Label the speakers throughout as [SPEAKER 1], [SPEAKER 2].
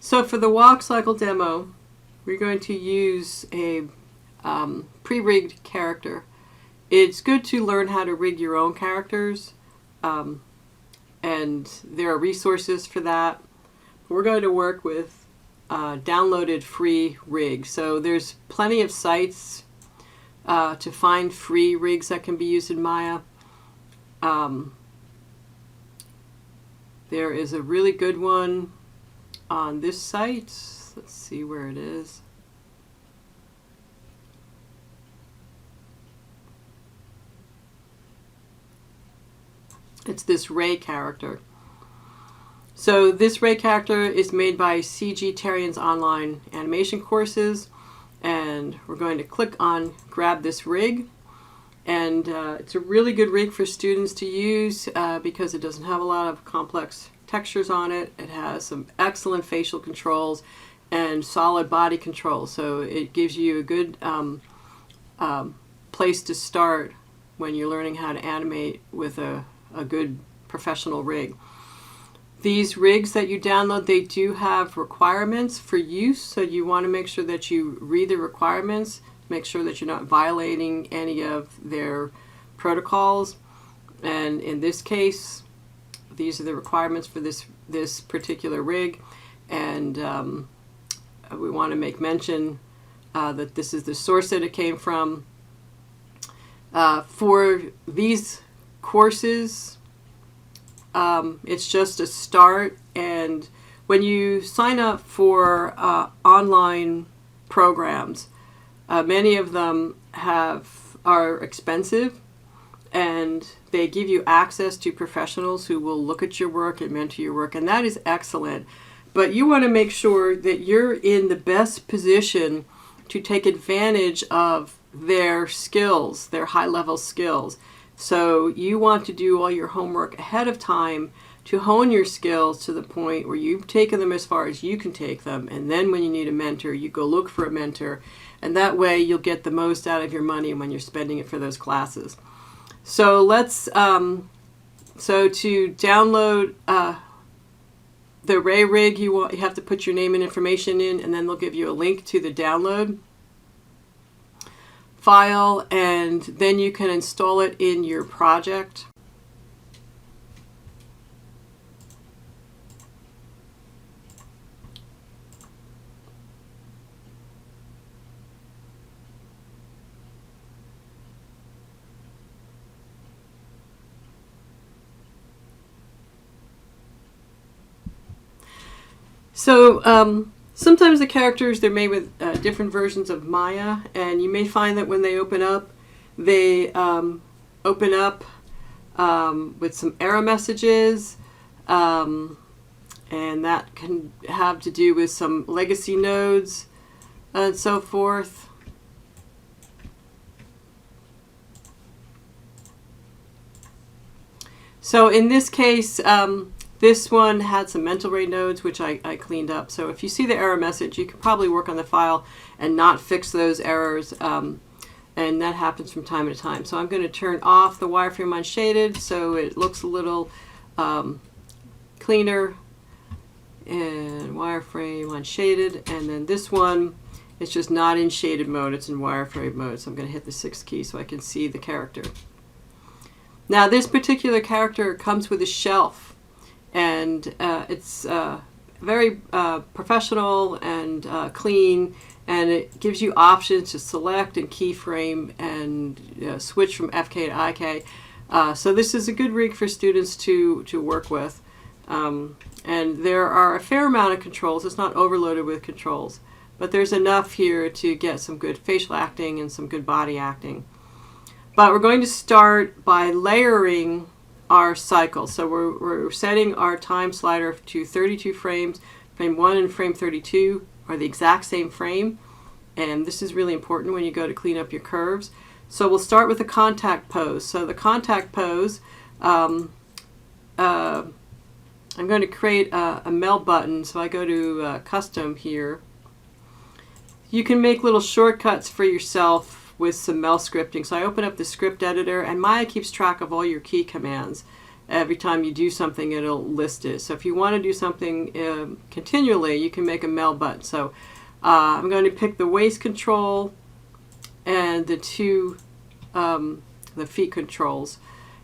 [SPEAKER 1] So for the walk cycle demo, we're going to use a pre-rigged character. It's good to learn how to rig your own characters, and there are resources for that. We're going to work with downloaded free rigs. So there's plenty of sites to find free rigs that can be used in Maya. There is a really good one on this site. Let's see where it is. It's this Ray character. So this Ray character is made by CG Terrian's online animation courses, and we're going to click on grab this rig, and it's a really good rig for students to use because it doesn't have a lot of complex textures on it. It has some excellent facial controls and solid body control, so it gives you a good place to start when you're learning how to animate with a good professional rig. These rigs that you download, they do have requirements for use, so you want to make sure that you read the requirements, make sure that you're not violating any of their protocols. And in this case, these are the requirements for this particular rig, and we want to make mention that this is the source that it came from. For these courses, it's just a start, and when you sign up for online programs, many of them are expensive, and they give you access to professionals who will look at your work and mentor your work, and that is excellent. But you want to make sure that you're in the best position to take advantage of their skills, their high-level skills. So you want to do all your homework ahead of time to hone your skills to the point where you've taken them as far as you can take them, and then when you need a mentor, you go look for a mentor, and that way you'll get the most out of your money when you're spending it for those classes. So let's so to download the Ray rig, you have to put your name and information in, and then they'll give you a link to the download file, and then you can install it in your project. So sometimes the characters, they're made with different versions of Maya, and you may find that when they open up, they open up with some error messages, and that can have to do with some legacy nodes and so forth. So in this case, this one had some mental rate nodes, which I cleaned up. So if you see the error message, you can probably work on the file and not fix those errors. And that happens from time to time. So I'm going to turn off the wireframe unshaded so it looks a little cleaner. And wireframe unshaded. And then this one, it's just not in shaded mode. It's in wireframe mode. So I'm going to hit the 6th key so I can see the character. Now this particular character comes with a shelf. And it's very professional and clean, and it gives you options to select and keyframe and switch from FK to IK. So this is a good rig for students to work with. And there are a fair amount of controls. It's not overloaded with controls, but there's enough here to get some good facial acting and some good body acting. But we're going to start by layering our cycle. So we're setting our time slider to 32 frames. Frame 1 and frame 32 are the exact same frame, and this is really important when you go to clean up your curves. So we'll start with the contact pose. So the contact pose, I'm going to create a meld button. So I go to custom here. You can make little shortcuts for yourself with some meld scripting. So I open up the script editor, and Maya keeps track of all your key commands. every time you do something, it'll list it. So if you want to do something continually, you can make a meld button. So I'm going to pick the waist control and the feet controls.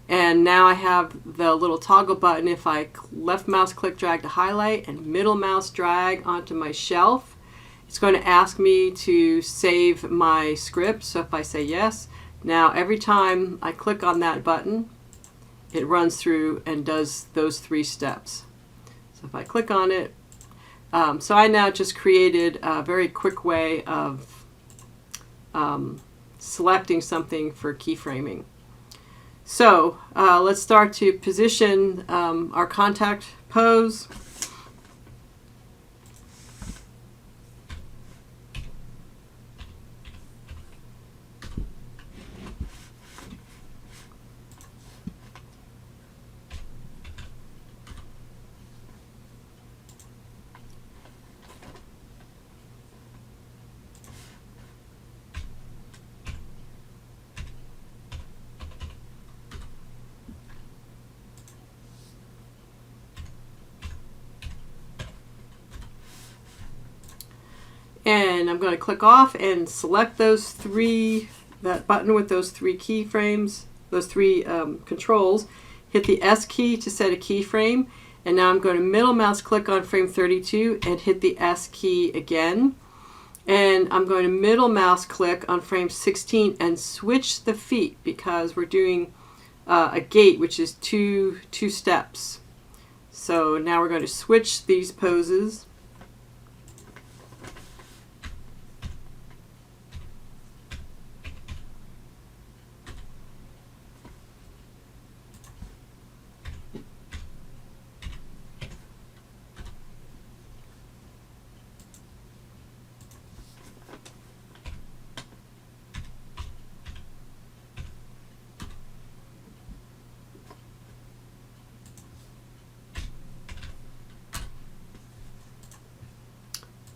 [SPEAKER 1] And now I have the little toggle button. If I left mouse click drag to highlight and middle mouse drag onto my shelf, it's going to ask me to save my script. So if I say yes, now every time I click on that button, it runs through and does those 3 steps. So if I click on it, so I now just created a very quick way of selecting something for keyframing. So let's start to position our contact pose. And I'm going to click off and select those 3, that button with those 3 keyframes, those 3 controls. Hit the S key to set a keyframe. And now I'm going to middle mouse click on frame 32 and hit the S key again. And I'm going to middle mouse click on frame 16 and switch the feet because we're doing a gait, which is two steps. So now we're going to switch these poses.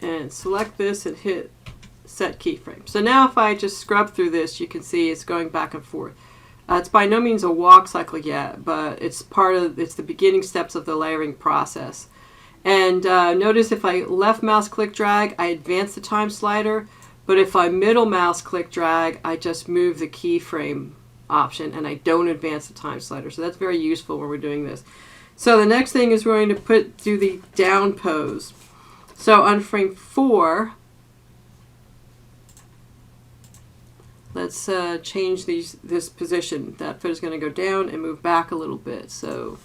[SPEAKER 1] And select this and hit set keyframe. So now if I just scrub through this, you can see it's going back and forth. It's by no means a walk cycle yet, but it's the beginning steps of the layering process. And notice if I left mouse click drag, I advance the time slider, but if I middle mouse click drag, I just move the keyframe option and I don't advance the time slider. So that's very useful when we're doing this. So the next thing is we're going to do the down pose. So on frame 4, let's change this position. That foot is going to go down and move back a little bit. So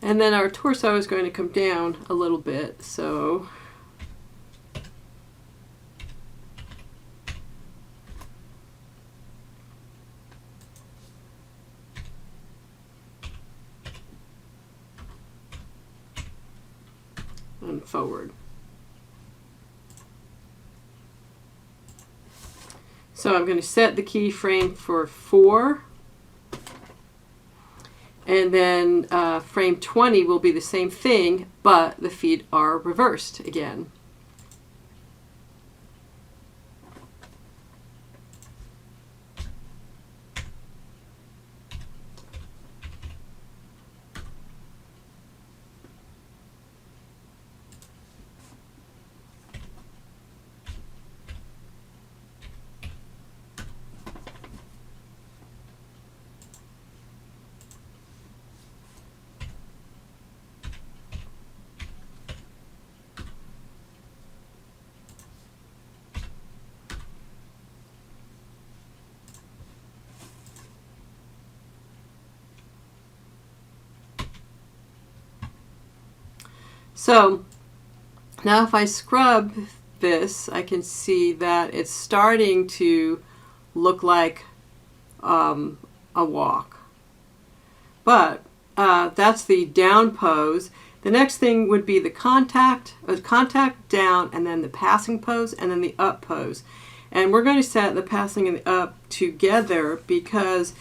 [SPEAKER 1] and then our torso is going to come down a little bit, so and forward. So I'm going to set the keyframe for 4. And then frame 20 will be the same thing, but the feet are reversed again. So Now if I scrub this, I can see that it's starting to look like a walk. But that's the down pose. The next thing would be the contact down, and then the passing pose, and then the up pose. And we're going to set the passing and the up together because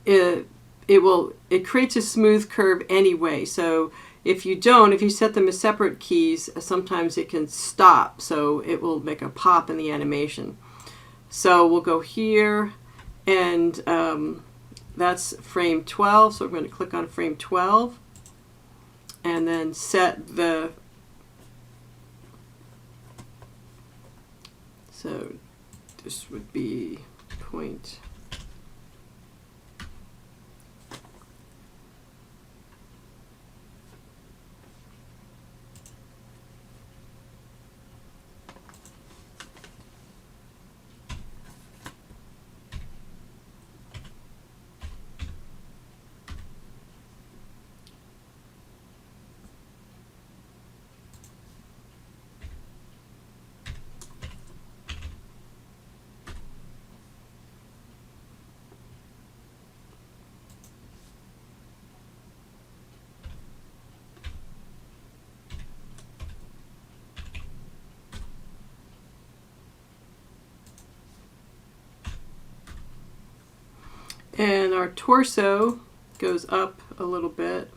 [SPEAKER 1] it creates a smooth curve anyway. So if you set them as separate keys, sometimes it can stop, so it will make a pop in the animation. So we'll go here, and that's frame 12, so we're going to click on frame 12, and then set the, so this would be point. And our torso goes up a little bit.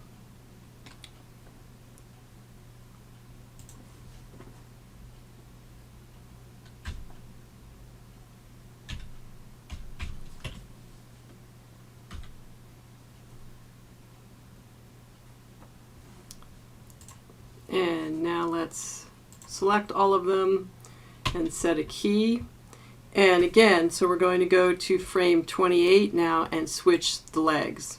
[SPEAKER 1] And now let's select all of them and set a key. And again, so we're going to go to frame 28 now and switch the legs.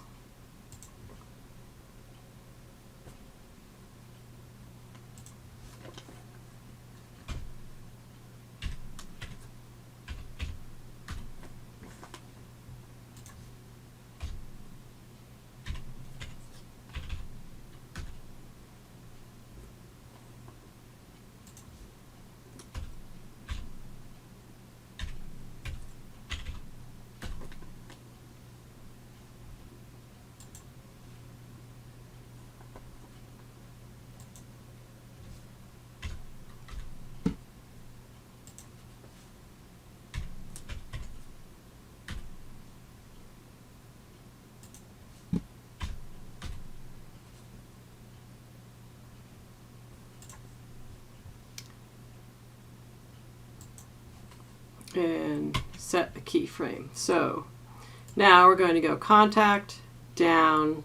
[SPEAKER 1] And set the keyframe. So now we're going to go contact, down,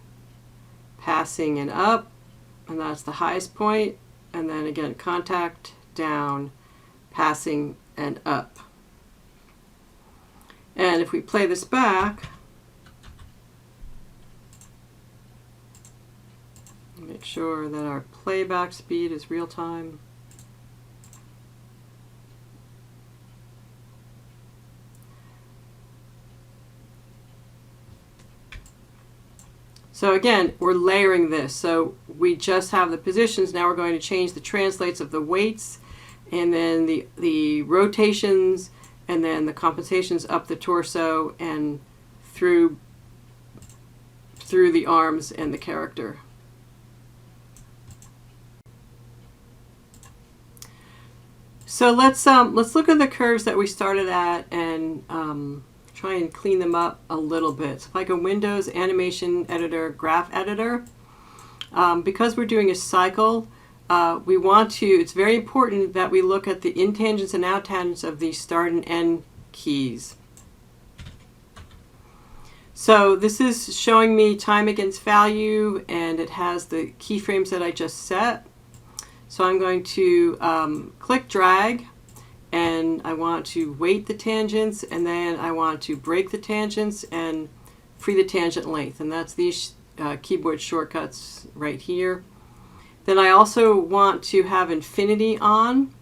[SPEAKER 1] passing, and up, and that's the highest point, and then again contact, down, passing, and up. And if we play this back, make sure that our playback speed is real time. So again, we're layering this. So we just have the positions. Now we're going to change the translates of the weights, and then the rotations, and then the compensations up the torso and through the arms and the character. So let's look at the curves that we started at and try and clean them up a little bit. So if I go Windows, Animation Editor, Graph Editor, because we're doing a cycle, we want to, it's very important that we look at the intangents and outtangents of these start and end keys. So this is showing me time against value, and it has the keyframes that I just set. So I'm going to click drag, and I want to weight the tangents, and then I want to break the tangents and free the tangent length, and that's these keyboard shortcuts right here. Then I also want to have infinity on,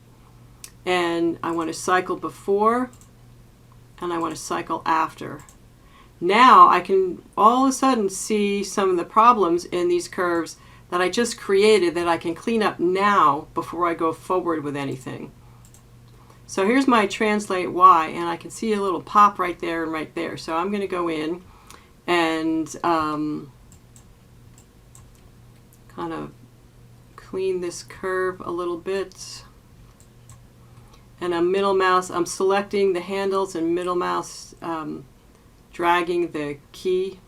[SPEAKER 1] and I want to cycle before, and I want to cycle after. Now I can all of a sudden see some of the problems in these curves that I just created that I can clean up now before I go forward with anything. So here's my translate Y, and I can see a little pop right there and right there. So I'm going to go in and kind of clean this curve a little bit. And I'm selecting the handles and middle mouse, dragging the key.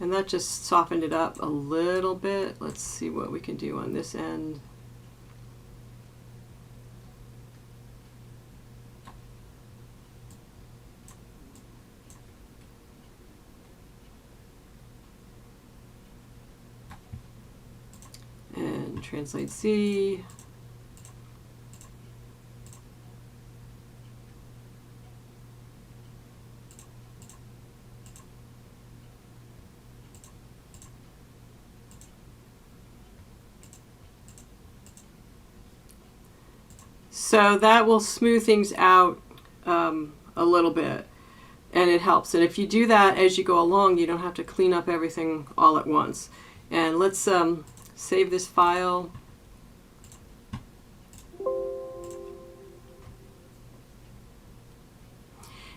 [SPEAKER 1] And that just softened it up a little bit. Let's see what we can do on this end. And translate Z. So that will smooth things out a little bit, and it helps. And if you do that as you go along, you don't have to clean up everything all at once. And let's save this file.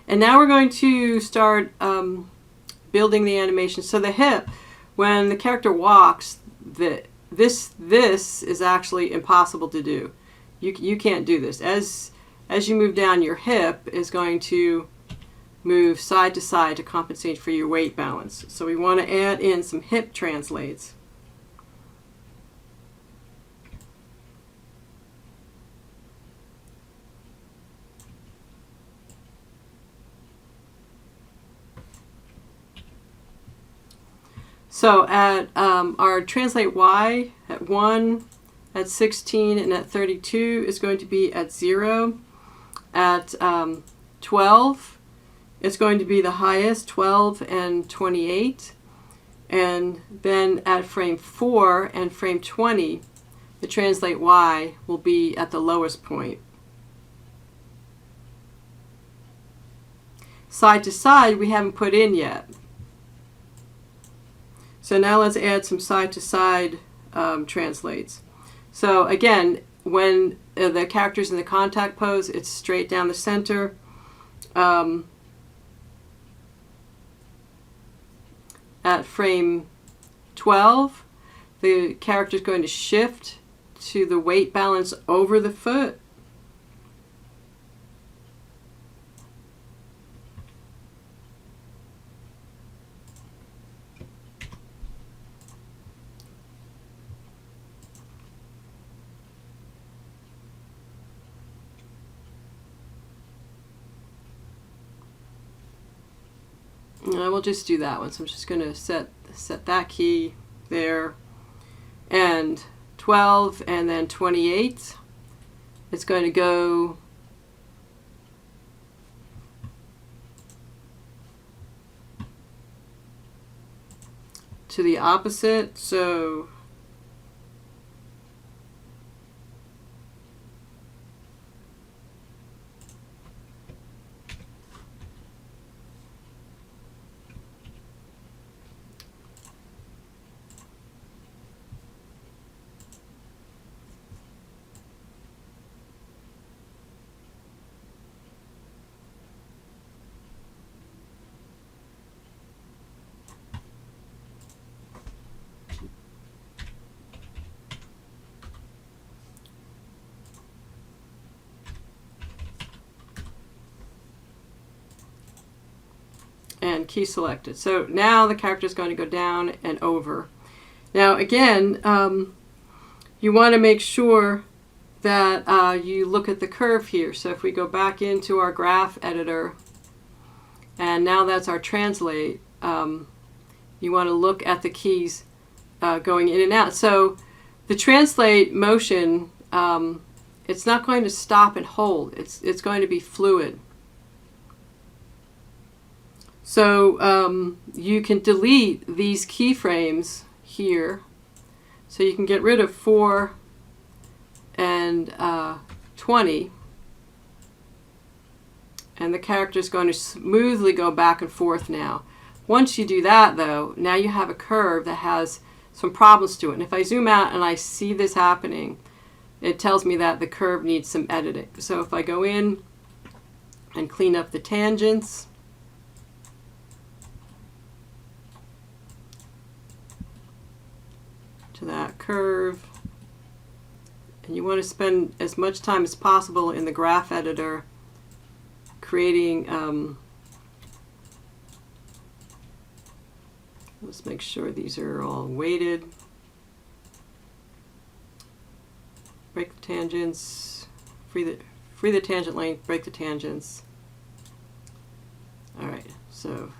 [SPEAKER 1] And now we're going to start building the animation. So the hip, when the character walks, this is actually impossible to do. You can't do this. As you move down, your hip is going to move side to side to compensate for your weight balance. So we want to add in some hip translates. So at our translate Y at 1, at 16, and at 32 is going to be at 0. At 12, it's going to be the highest, 12 and 28. And then at frame 4 and frame 20, the translate Y will be at the lowest point. Side to side, we haven't put in yet. So now let's add some side-to-side translates. So again, when the character's in the contact pose, it's straight down the center. At frame 12, the character is going to shift to the weight balance over the foot. I will just do that one. So I'm just going to set that key there. And 12 and then 28. It's going to go to the opposite. So and key selected. So now the character is going to go down and over. Now again, you want to make sure that you look at the curve here. So if we go back into our graph editor, and now that's our translate, you want to look at the keys going in and out. So the translate motion, it's not going to stop and hold. It's going to be fluid. So you can delete these keyframes here. So you can get rid of 4 and 20. And the character is going to smoothly go back and forth now. Once you do that, though, now you have a curve that has some problems to it. And if I zoom out and I see this happening, it tells me that the curve needs some editing. So if I go in and clean up the tangents, to that curve, and you want to spend as much time as possible in the graph editor creating, let's make sure these are all weighted. Break the tangents, free the tangent length, break the tangents. All right, so,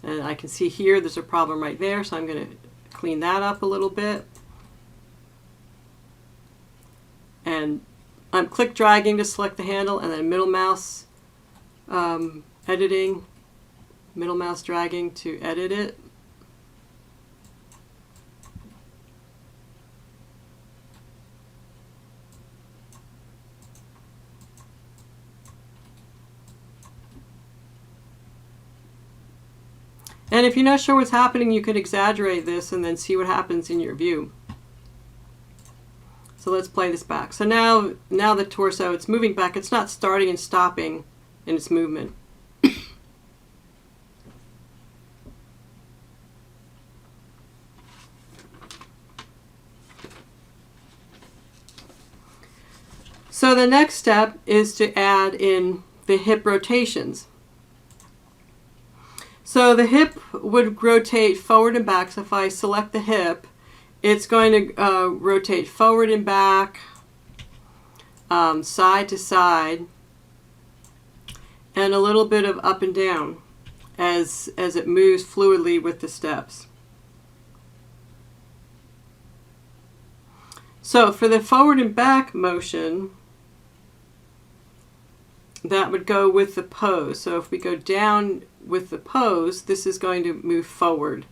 [SPEAKER 1] and I can see here there's a problem right there, so I'm going to clean that up a little bit. And I'm click dragging to select the handle, and then middle mouse editing, middle mouse dragging to edit it. And if you're not sure what's happening, you could exaggerate this and then see what happens in your view. So let's play this back. So now the torso, it's moving back. It's not starting and stopping in its movement. So the next step is to add in the hip rotations. So the hip would rotate forward and back. So if I select the hip, it's going to rotate forward and back, side to side, and a little bit of up and down as it moves fluidly with the steps. So for the forward and back motion, that would go with the pose. So if we go down with the pose, this is going to move forward.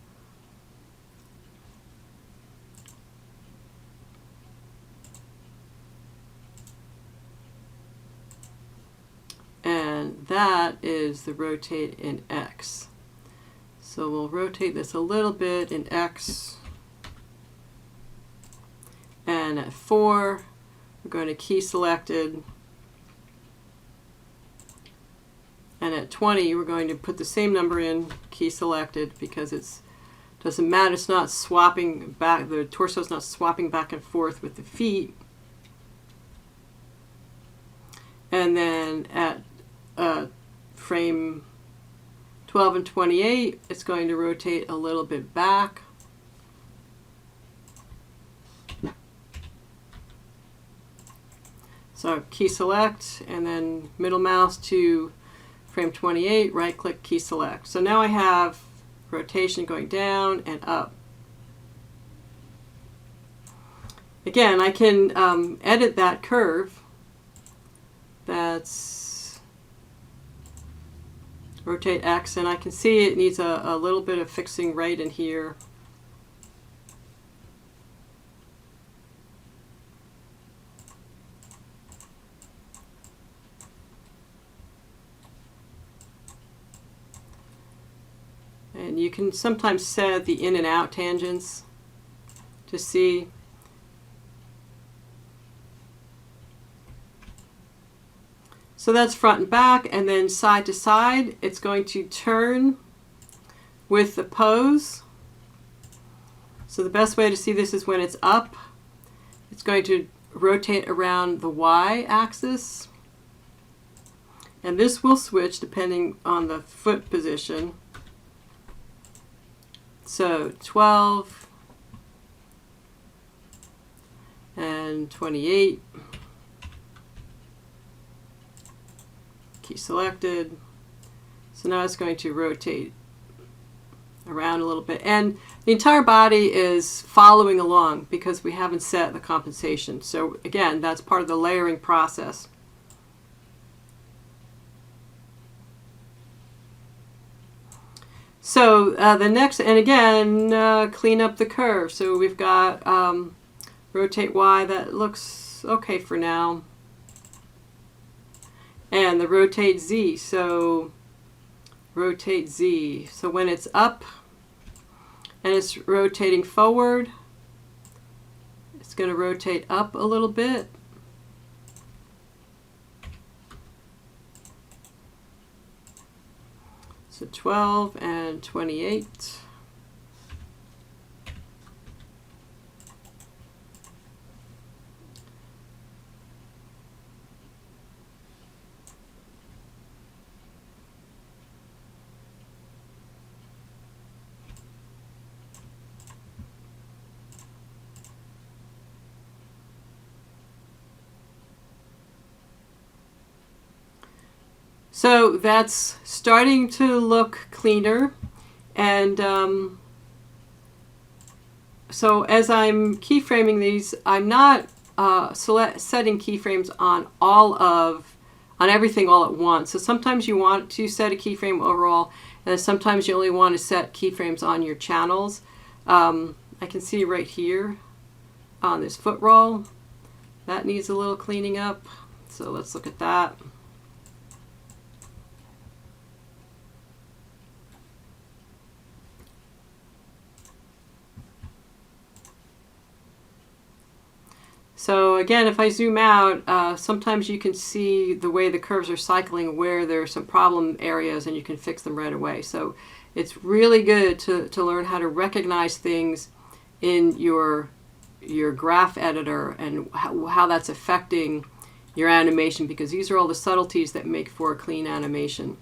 [SPEAKER 1] And that is the rotate in X. So we'll rotate this a little bit in X. And at 4, we're going to key selected. And at 20, we're going to put the same number in, key selected, because it doesn't matter. It's not swapping back. The torso is not swapping back and forth with the feet. And then at frame 12 and 28, it's going to rotate a little bit back. So key select, and then middle mouse to frame 28, right click, key select. So now I have rotation going down and up. Again, I can edit that curve. That's rotate X, and I can see it needs a little bit of fixing right in here. And you can sometimes set the in and out tangents to see. So that's front and back, and then side to side, it's going to turn with the pose. So the best way to see this is when it's up, it's going to rotate around the Y axis. And this will switch depending on the foot position. So 12 and 28, key selected. So now it's going to rotate around a little bit. And the entire body is following along because we haven't set the compensation. So again, that's part of the layering process. So the next, and again, clean up the curve. So we've got rotate Y, that looks okay for now. And the rotate Z, so rotate Z. So when it's up, and it's rotating forward. It's going to rotate up a little bit. So 12 and 28. So that's starting to look cleaner, and so as I'm keyframing these, I'm not setting keyframes on everything all at once. So sometimes you want to set a keyframe overall, and sometimes you only want to set keyframes on your channels. I can see right here on this foot roll that needs a little cleaning up. So let's look at that. So again, if I zoom out, sometimes you can see the way the curves are cycling, where there are some problem areas, and you can fix them right away. So it's really good to learn how to recognize things in your graph editor and how that's affecting your animation, because these are all the subtleties that make for a clean animation.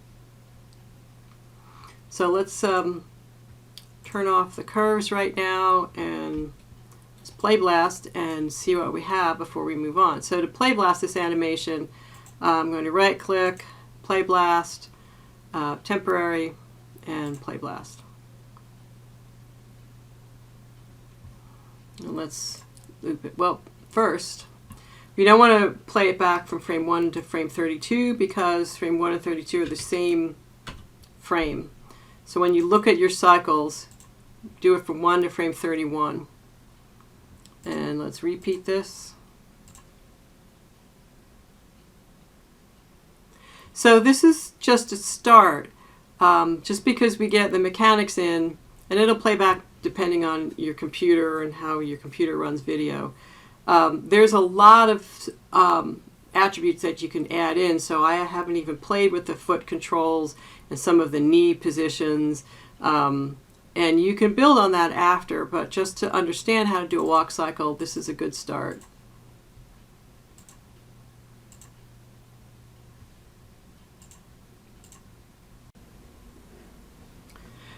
[SPEAKER 1] So let's turn off the curves right now and play blast and see what we have before we move on. So to play blast this animation, I'm going to right click, play blast, temporary, and play blast. And let's loop it. Well, first, we don't want to play it back from frame 1 to frame 32, because frame 1 and 32 are the same frame. So when you look at your cycles, do it from 1 to frame 31. And let's repeat this. So this is just a start, just because we get the mechanics in, and it'll play back depending on your computer and how your computer runs video. There's a lot of attributes that you can add in, so I haven't even played with the foot controls and some of the knee positions. And you can build on that after, but just to understand how to do a walk cycle, this is a good start.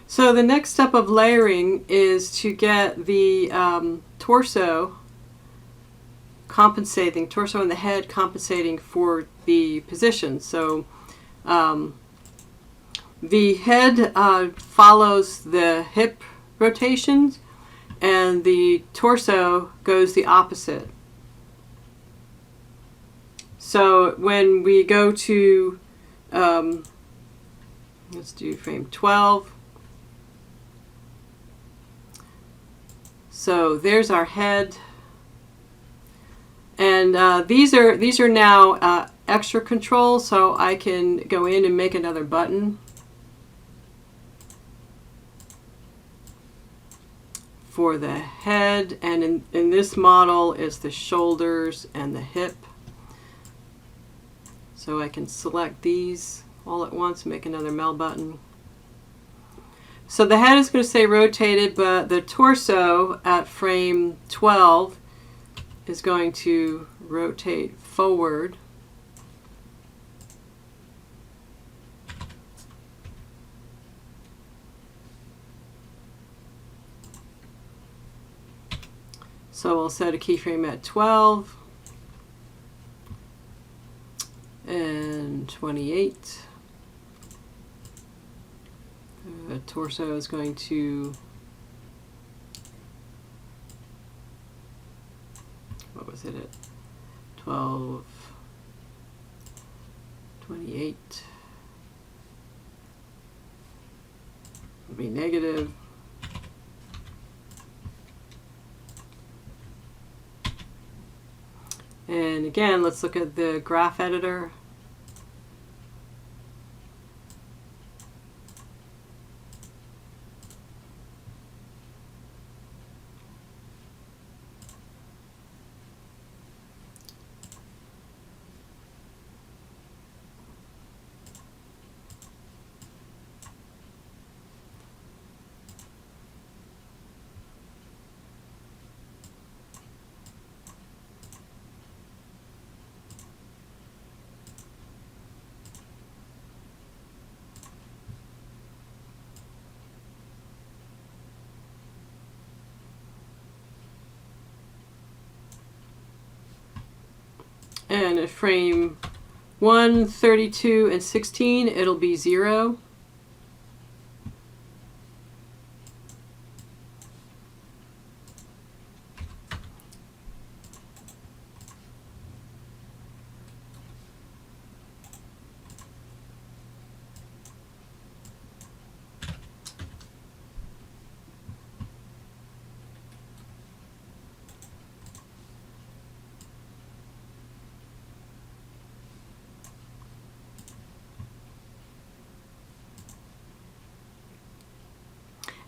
[SPEAKER 1] So the next step of layering is to get the torso and the head compensating for the position. So the head follows the hip rotations, and the torso goes the opposite. So when we go to, let's do frame 12. So there's our head, and these are now extra controls, so I can go in and make another button for the head, and in this model is the shoulders and the hip. So I can select these all at once, make another meld button. So the head is going to stay rotated, but the torso at frame 12 is going to rotate forward. So we'll set a keyframe at 12 and 28. The torso is going to, what was it at 12, 28, will be negative. And again, let's look at the graph editor. And at frame 1, 32, and 16, it'll be 0.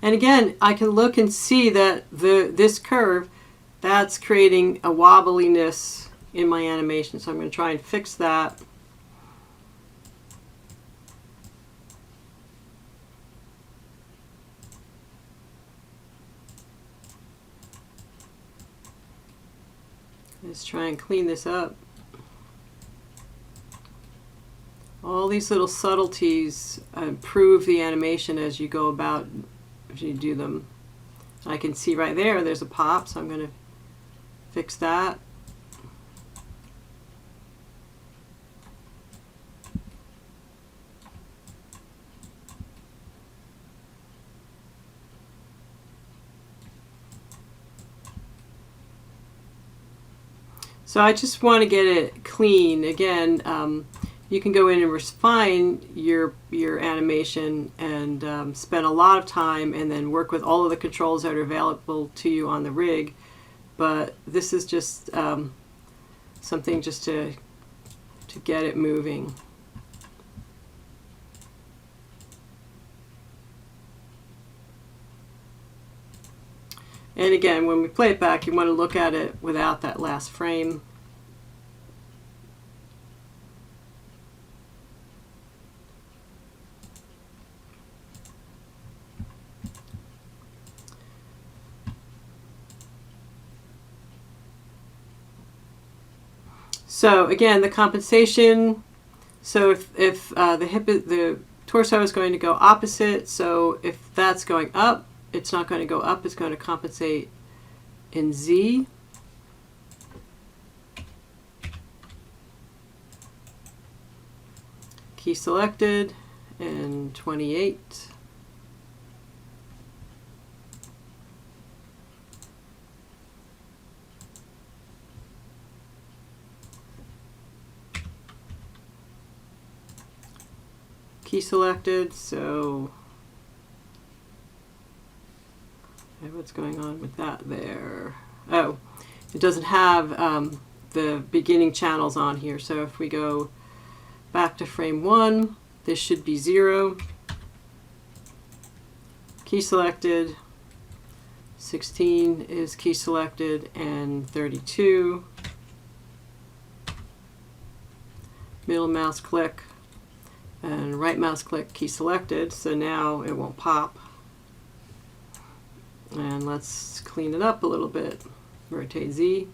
[SPEAKER 1] And again, I can look and see that this curve, that's creating a wobbliness in my animation. So I'm going to try and fix that. Let's try and clean this up. All these little subtleties improve the animation as you go about, as you do them. I can see right there's a pop, so I'm going to fix that. So I just want to get it clean. Again, you can go in and refine your animation and spend a lot of time and then work with all of the controls that are available to you on the rig. But this is just something just to get it moving. And again, when we play it back, you want to look at it without that last frame. So again, the compensation. So if the torso is going to go opposite, so if that's going up, it's not going to go up, it's going to compensate in Z. Key selected and 28. Key selected, so what's going on with that there? Oh, it doesn't have the beginning channels on here. So if we go back to frame 1, this should be 0. Key selected, 16 is key selected, and 32. Middle mouse click and right mouse click, key selected, so now it won't pop. And let's clean it up a little bit. Rotate Z.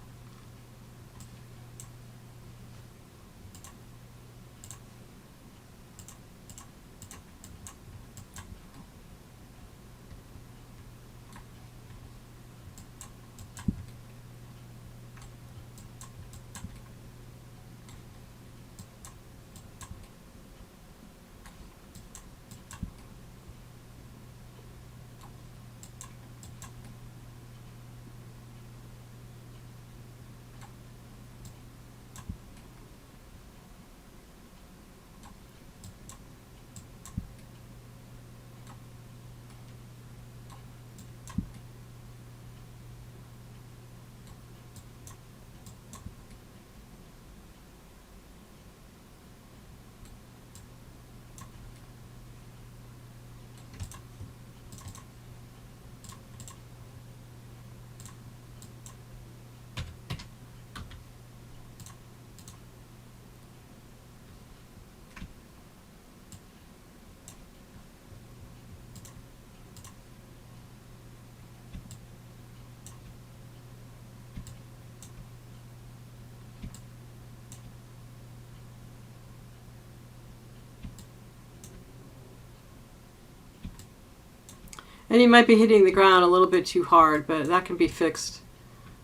[SPEAKER 1] And you might be hitting the ground a little bit too hard, but that can be fixed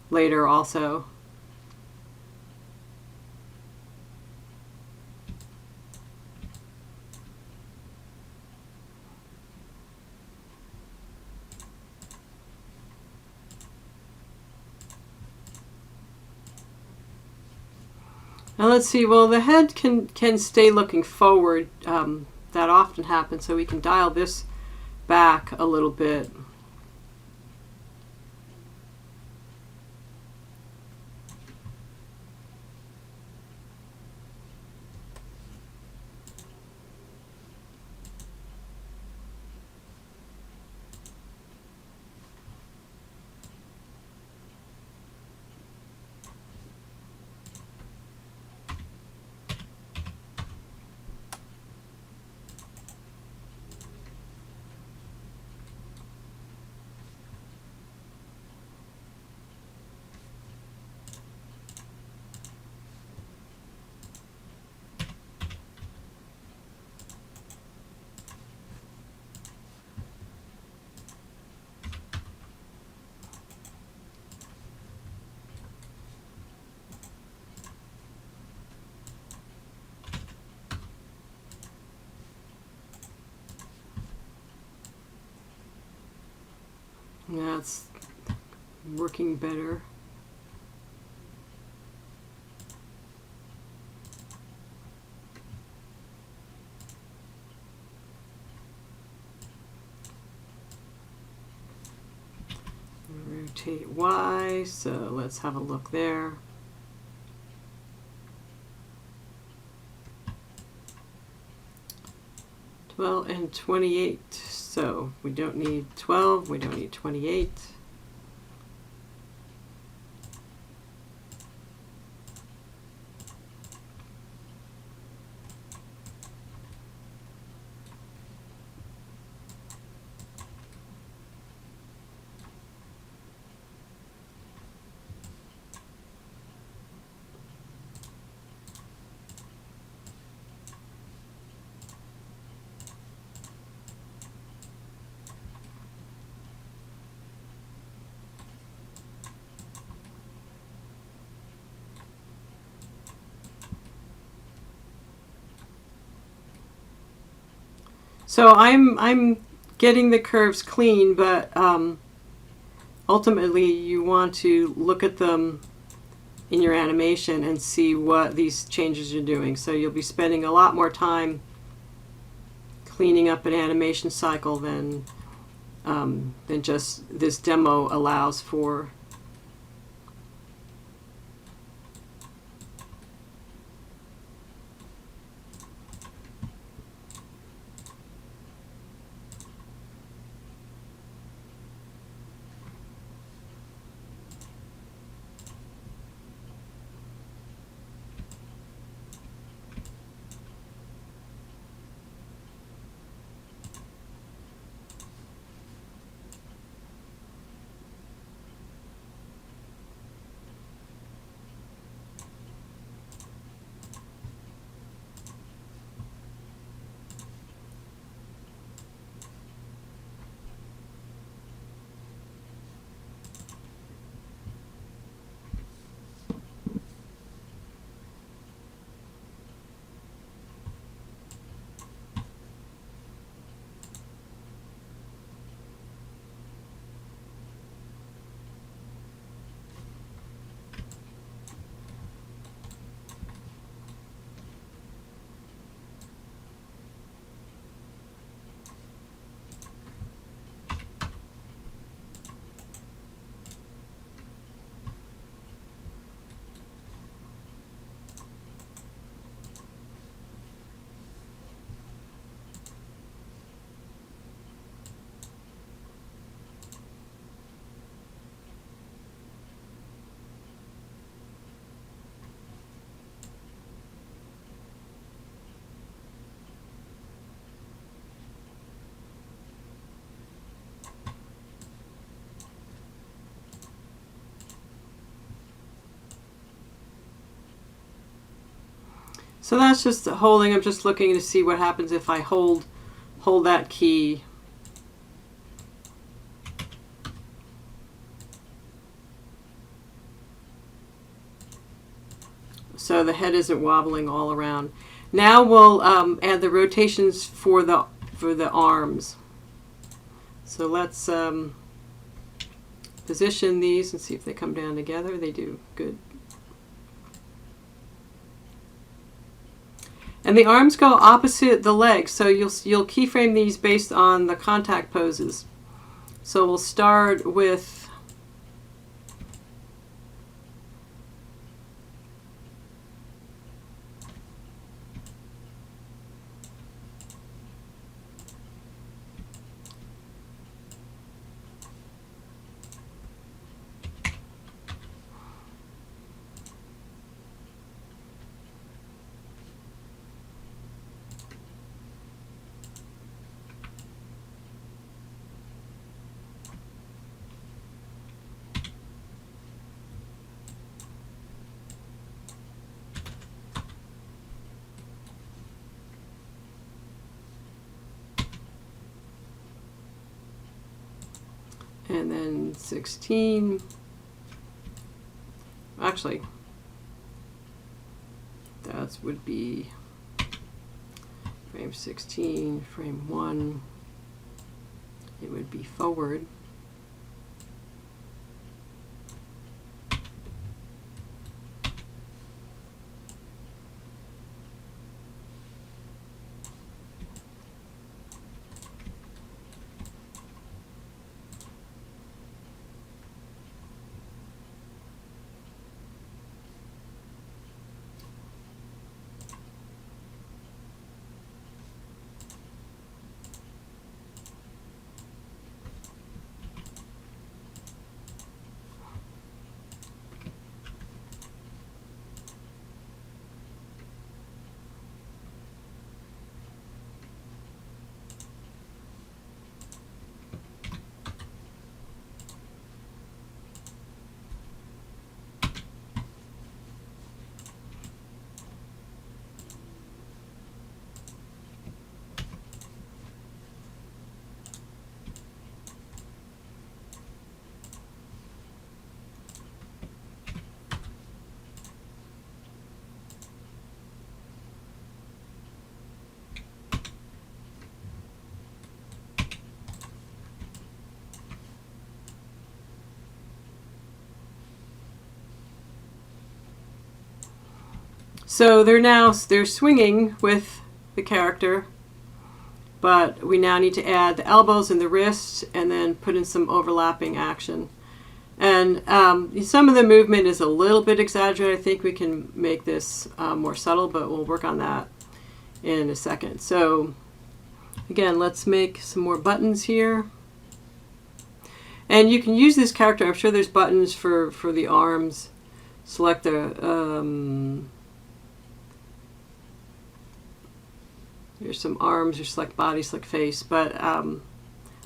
[SPEAKER 1] later also. Now let's see, well, the head can stay looking forward. That often happens, so we can dial this back a little bit. That's working better. Rotate Y, so let's have a look there. Well, and 28, so we don't need 12, we don't need 28. So I'm getting the curves clean, but ultimately you want to look at them in your animation and see what these changes are doing. So you'll be spending a lot more time cleaning up an animation cycle than just this demo allows for. So that's just holding. I'm just looking to see what happens if I hold that key. So the head isn't wobbling all around. Now we'll add the rotations for the arms. So let's position these and see if they come down together. They do. Good. And the arms go opposite the legs, so you'll keyframe these based on the contact poses. So we'll start with and then 16. Actually, that would be frame 16, frame 1. It would be forward. So they're swinging with the character, but we now need to add the elbows and the wrists and then put in some overlapping action. And some of the movement is a little bit exaggerated. I think we can make this more subtle, but we'll work on that in a second. So again, let's make some more buttons here. And you can use this character. I'm sure there's buttons for the arms. Select the here's some arms, or select body, select face. But I'm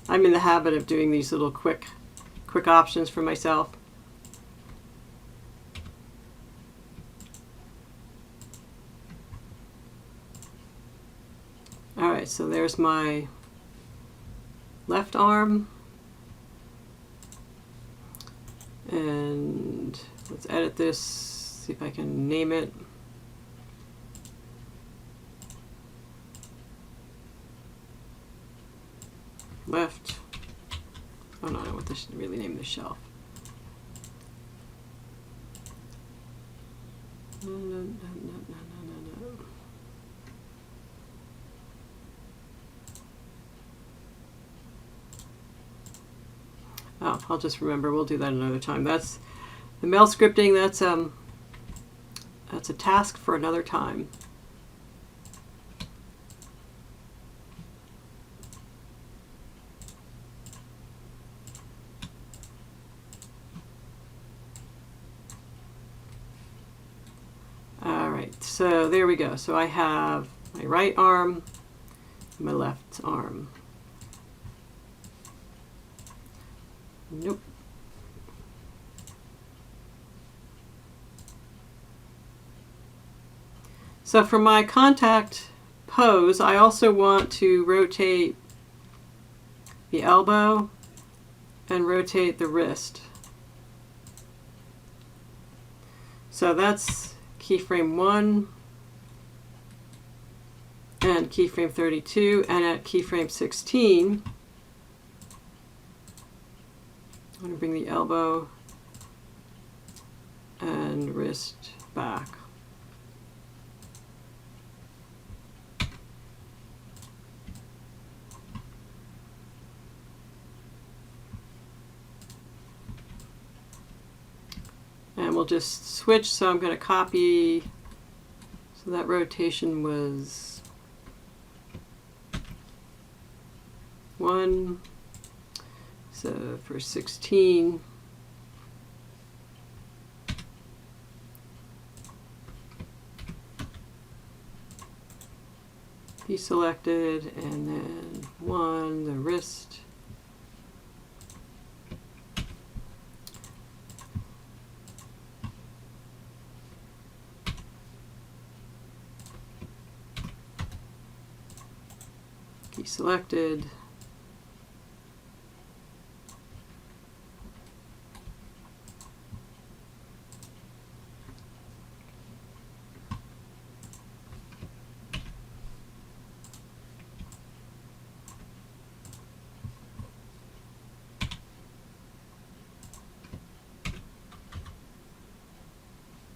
[SPEAKER 1] in the habit of doing these little quick options for myself. All right, so there's my left arm. And let's edit this, see if I can name it. Left. Oh no, I want to really name the shelf. No. Oh, I'll just remember. We'll do that another time. That's the mail scripting. That's a task for another time. All right, so there we go. So I have my right arm, and my left arm. Nope. So for my contact pose, I also want to rotate the elbow and rotate the wrist. So that's keyframe 1 and keyframe 32, and at keyframe 16, I'm going to bring the elbow and wrist back. And we'll just switch, so I'm going to copy, so that rotation was 1, so for 16, deselected, and then 1, the wrist. Deselected.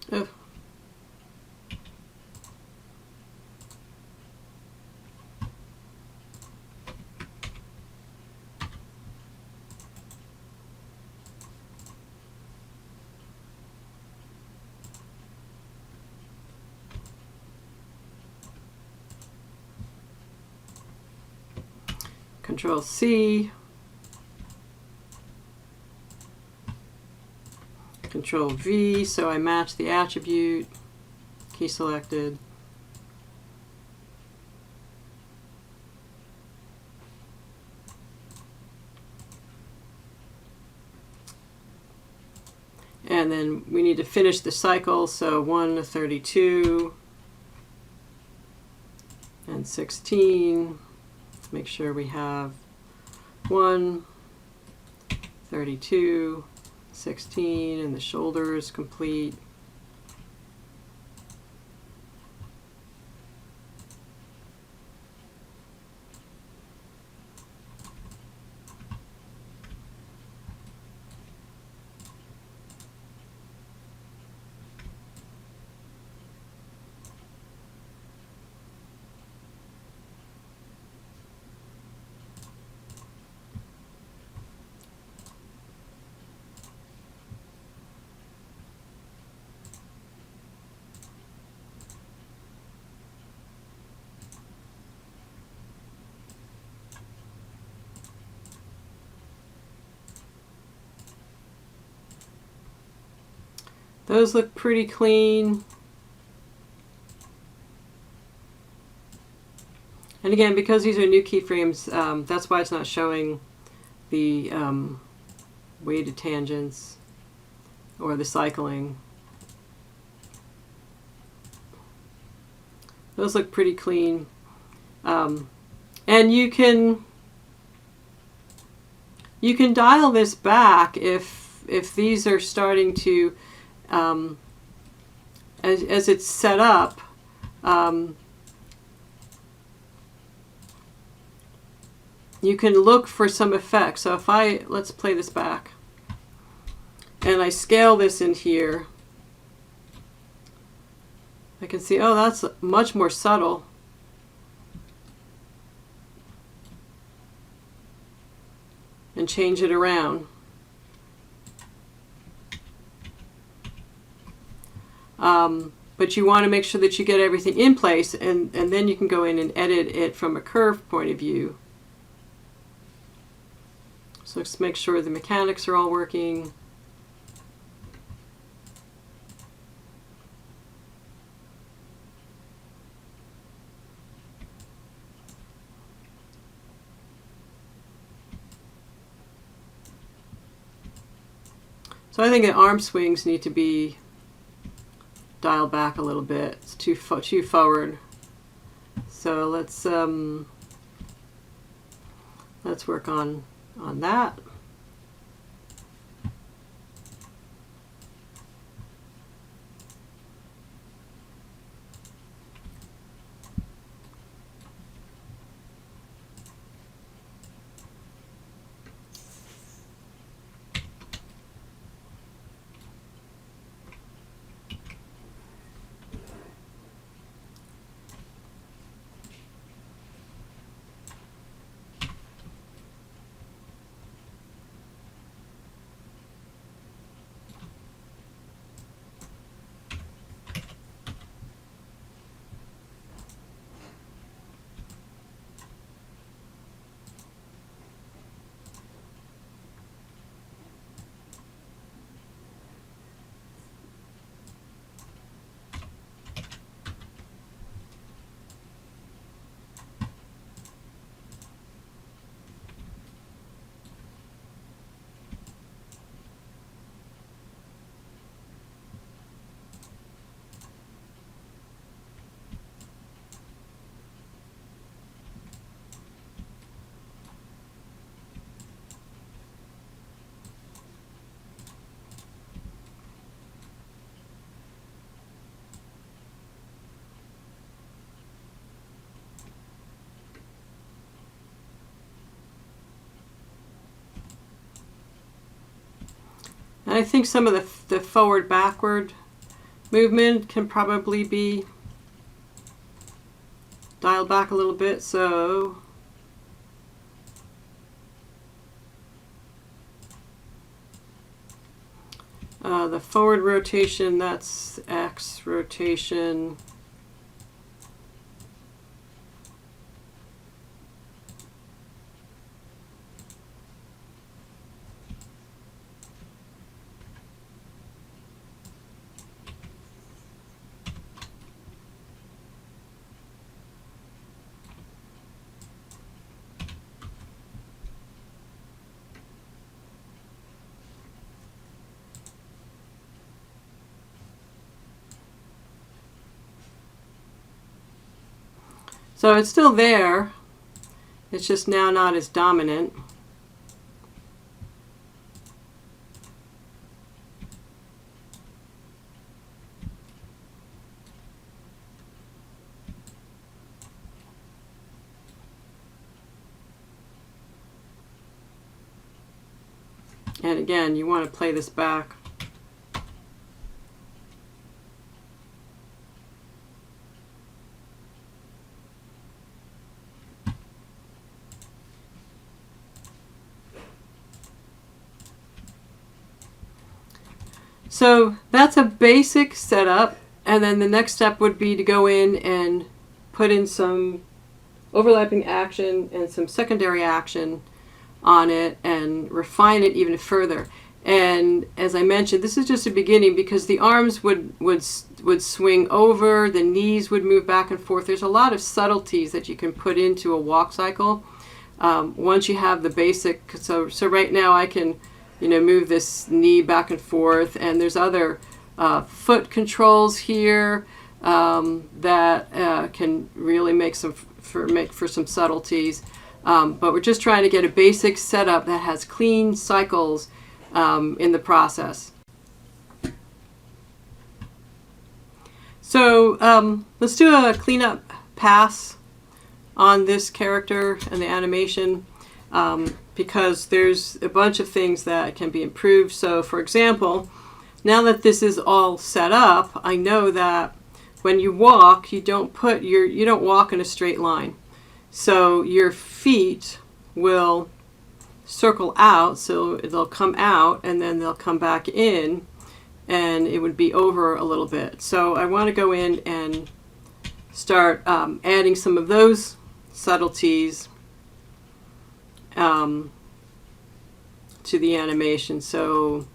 [SPEAKER 1] Oh. Control C, Control V, so I match the attribute, key selected. And then we need to finish the cycle, so 1 to 32 and 16. Let's make sure we have 1, 32, 16, and the shoulder is complete. Those look pretty clean. And again, because these are new keyframes, that's why it's not showing the weighted tangents or the cycling. Those look pretty clean. And you can dial this back if these are starting to as it's set up, you can look for some effects. So if let's play this back, and I scale this in here, I can see, oh, that's much more subtle. And change it around. But you want to make sure that you get everything in place, and then you can go in and edit it from a curve point of view. So let's make sure the mechanics are all working. So I think the arm swings need to be dialed back a little bit. It's too forward. So let's work on that. I think some of the forward-backward movement can probably be dialed back a little bit. So the forward rotation, that's X rotation. So it's still there, it's just now not as dominant. And again, you want to play this back. So that's a basic setup, and then the next step would be to go in and put in some overlapping action and some secondary action on it and refine it even further. And as I mentioned, this is just a beginning because the arms would swing over, the knees would move back and forth. There's a lot of subtleties that you can put into a walk cycle once you have the basic. So right now I can, move this knee back and forth, and there's other foot controls here that can really make for some subtleties. But we're just trying to get a basic setup that has clean cycles in the process. So let's do a cleanup pass on this character and the animation because there's a bunch of things that can be improved. So for example, now that this is all set up, I know that when you walk, you don't walk in a straight line. So your feet will circle out, so they'll come out and then they'll come back in, and it would be over a little bit. So I want to go in and start adding some of those subtleties to the animation. So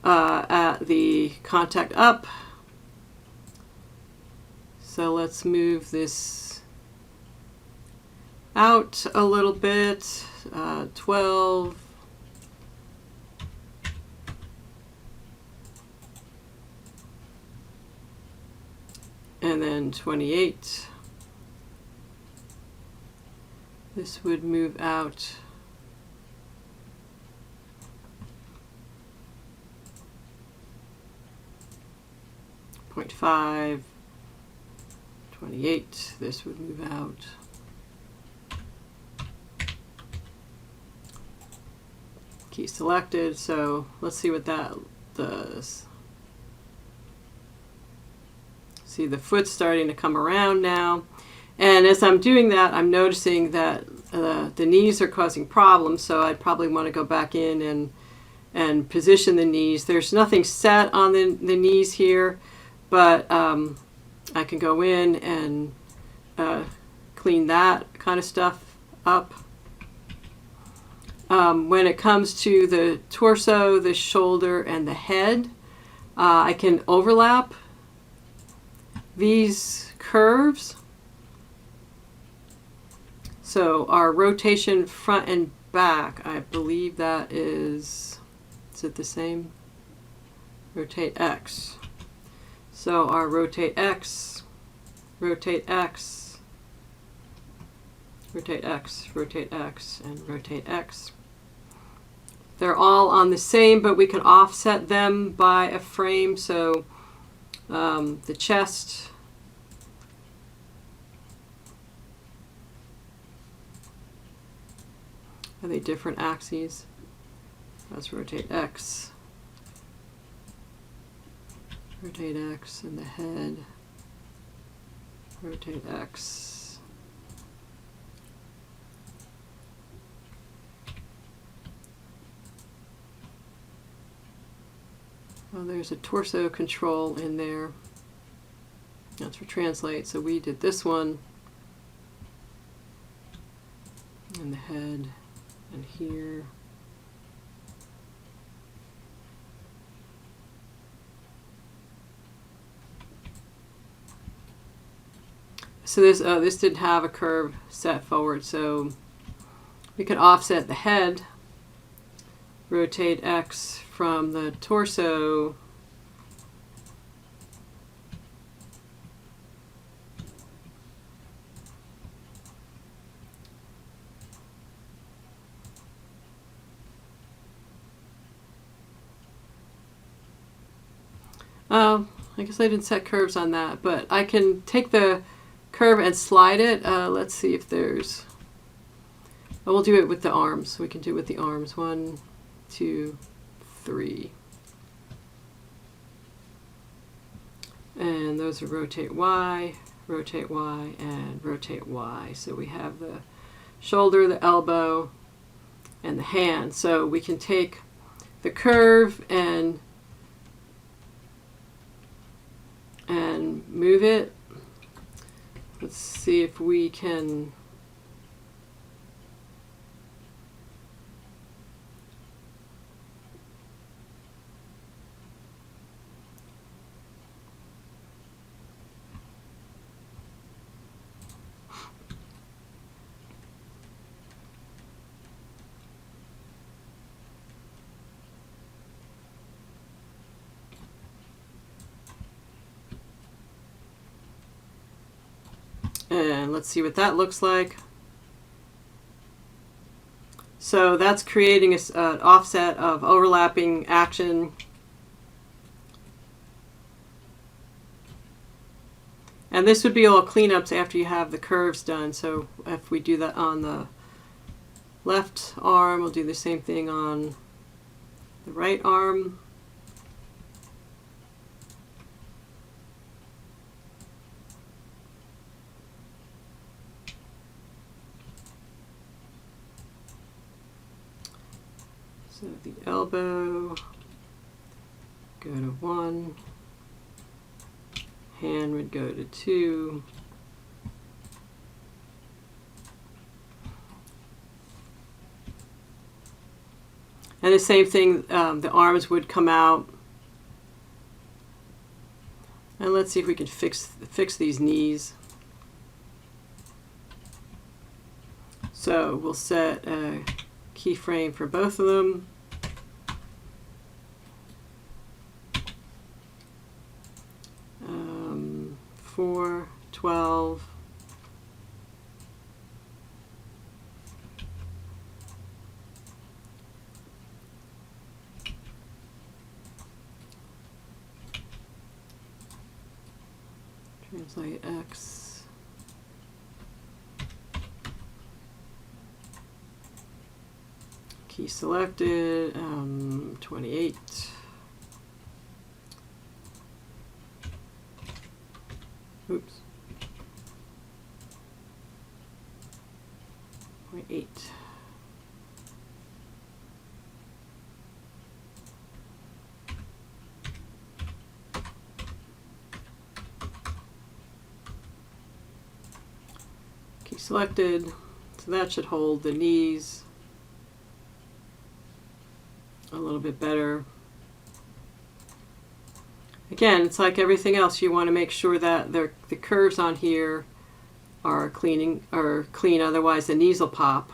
[SPEAKER 1] at the contact up, so let's move this out a little bit, 12, and then 28. This would move out 0.5, 28. This would move out 'key selected. So let's see what that does. See the foot's starting to come around now. And as I'm doing that, I'm noticing that the knees are causing problems. So I'd probably want to go back in and position the knees. There's nothing set on the knees here, but I can go in and clean that kind of stuff up. When it comes to the torso, the shoulder, and the head, I can overlap these curves. So our rotation front and back, I believe that is it the same? Rotate X. So our rotate X, rotate X, rotate X, rotate X, and rotate X. They're all on the same, but we can offset them by a frame. So the chest, are they different axes? Let's rotate X. rotate X, and the head, rotate X. Oh, there's a torso control in there. That's for translate. So we did this one, and the head, and here. So this didn't have a curve set forward, so we could offset the head, rotate X from the torso, I guess I didn't set curves on that, but I can take the curve and slide it. Let's see if there's, oh, we'll do it with the arms. We can do it with the arms. 1, 2, 3. And those are rotate Y, and rotate Y. So we have the shoulder, the elbow, and the hand. So we can take the curve and move it. Let's see if we can and let's see what that looks like. So that's creating an offset of overlapping action. And this would be all cleanups after you have the curves done. So if we do that on the left arm, we'll do the same thing on the right arm. So the elbow, go to 1, hand would go to 2, and the same thing, the arms would come out. And let's see if we can fix these knees. So we'll set a keyframe for both of them. Um, 4, 12. Translate X. Key selected, 28. Oops. 0.8. Key selected, so that should hold the knees a little bit better. Again, it's like everything else. You want to make sure that the curves on here are clean, otherwise the knees will pop.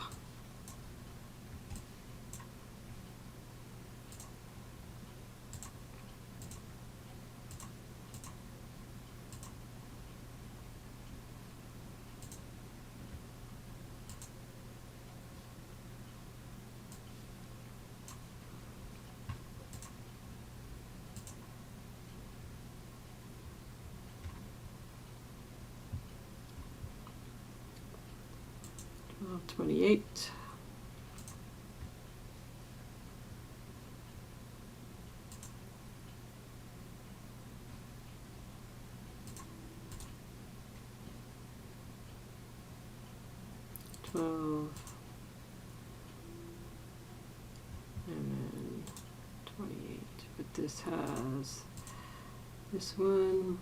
[SPEAKER 1] Oh, 28. 12, and then 28. But this has this one.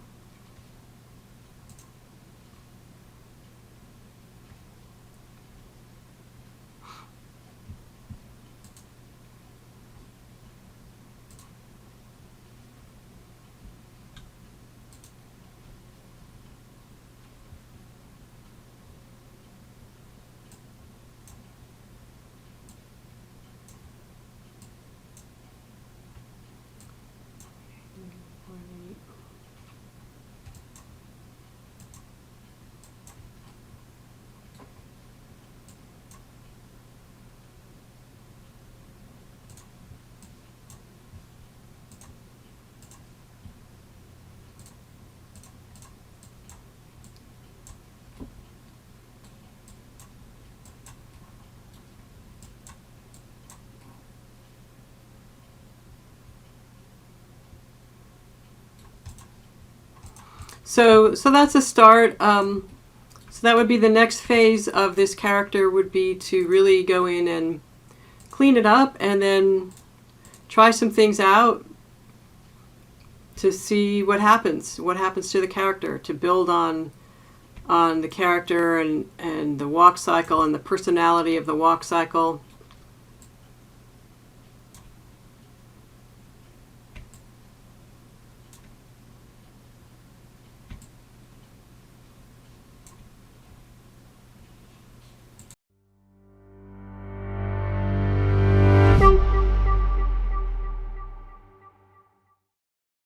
[SPEAKER 1] So that's a start. So that would be the next phase of this character, would be to really go in and clean it up and then try some things out to see what happens to the character, to build on the character and the walk cycle and the personality of the walk cycle.